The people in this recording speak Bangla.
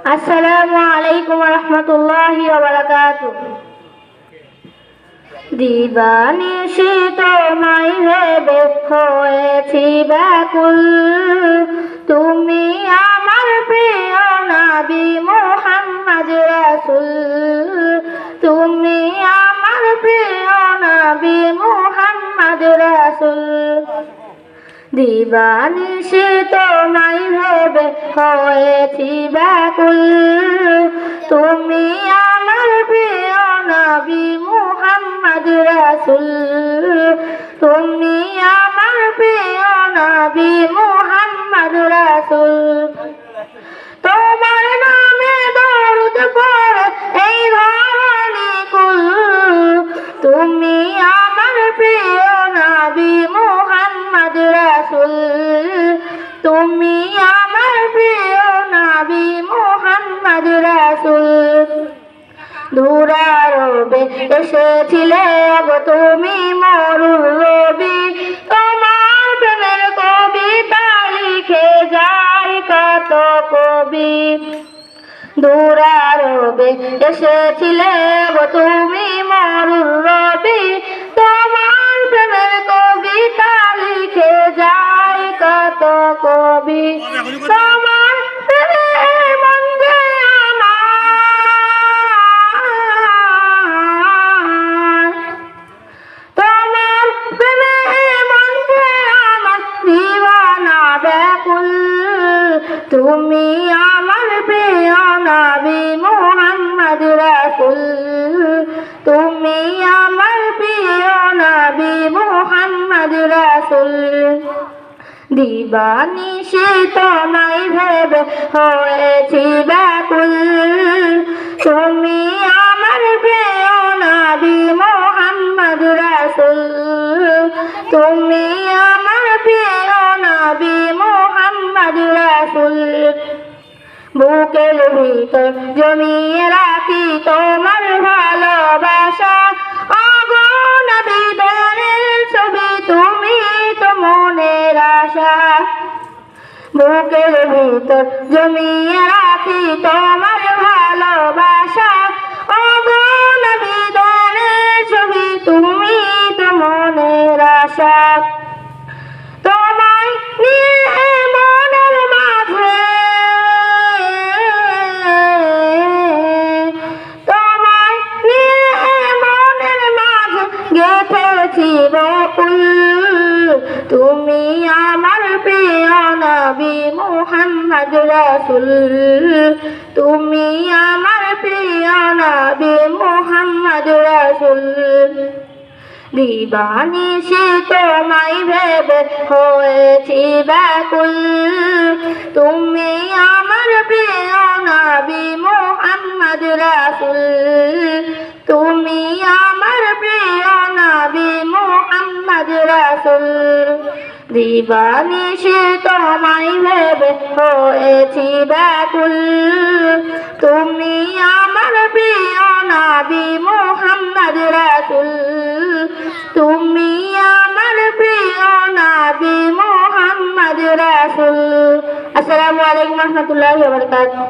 আসসালামু আলাইকুম ওয়া রাহমাতুল্লাহি ওয়া বারাকাতুহু। দিবানিশি তোমায় ভেবে হয়েছি ব্যাকুল, তুমি আমার প্রিয় নবী মুহাম্মদ রাসূল, তুমি আমার প্রিয় নবী মুহাম্মদ রাসূল। দিবানিশি তোমায় ভেবে হয়েছি ব্যাকুল, তুমি আমার প্রিয় নবী মুহাম্মদ রাসূল, তুমি আমার প্রিয় নবী মুহাম্মদ রাসূল। তোমার নামে দরুদ পড়ে এই ধরণী কুল, তুমি আমার প্রিয় নবী মুহাম্মদ রাসূল, তুমি আমার প্রিয় নবী মুহাম্মদ রাসূল। দুরারবে এসেছিলে গো তুমি মরুর রবি, তোমার প্রেমের কবিতা লিখে যায় কত কবি। দুরারবে এসেছিলে গো তুমি মরুর রবি, তোমার প্রেমের কবিতা লিখে যায় কত কবি। তোমার প্রেমের মধ্যে তোমার প্রেমের মধ্যে আমার দিওয়ানা ব্যাকুল, তুমি আমার প্রিয় নবী মুহাম্মদ রাসূল, তুমি আমার প্রিয় নবী মুহাম্মদ রাসূল। দিবানিশি তোমায় ভেবে হয়েছি ব্যাকুল, তুমি আমার প্রিয় নবী মুহাম্মদ রাসূল, তুমি আমার প্রিয় নবী মুহাম্মদ রাসূল। বুকের ভিতর জমিয়ে রাখি তোমার ভালোবাসা, ওগো নবী প্রাণের ছবি, তুমি তো মনের আশা। বুকের ভিতর জমিয়ে রাখি তোমার ভালোবাসা, ওগো নবী প্রাণের ছবি, তুমি তো মনের আশা। তোমায় নিয়ে মনের মাঝে, তোমায় নিয়ে মনের মাঝে গেঁথেছি বকুল, তুমি আমার প্রিয় নবী মুহাম্মদ রাসূল, তুমি আমার প্রিয় নবী মুহাম্মদ রাসূল। দিবানিশি তোমায় ভেবে হয়েছি ব্যাকুল, তুমি আমার প্রিয় নবী মুহাম্মদ রাসূল, তুমি আমার প্রিয় নবী মুহাম্মদ রাসূল। দিবানিশি তোমায় ভেবে হয়েছি ব্যাকুল, তুমি আমার প্রিয় নবী মুহাম্মদ রাসূল, তুমি আমার প্রিয় নবী মুহাম্মদ রাসূল। আসসালামু আলাইকুম ওয়া রাহমাতুল্লাহি ওয়া বারাকাতুহু।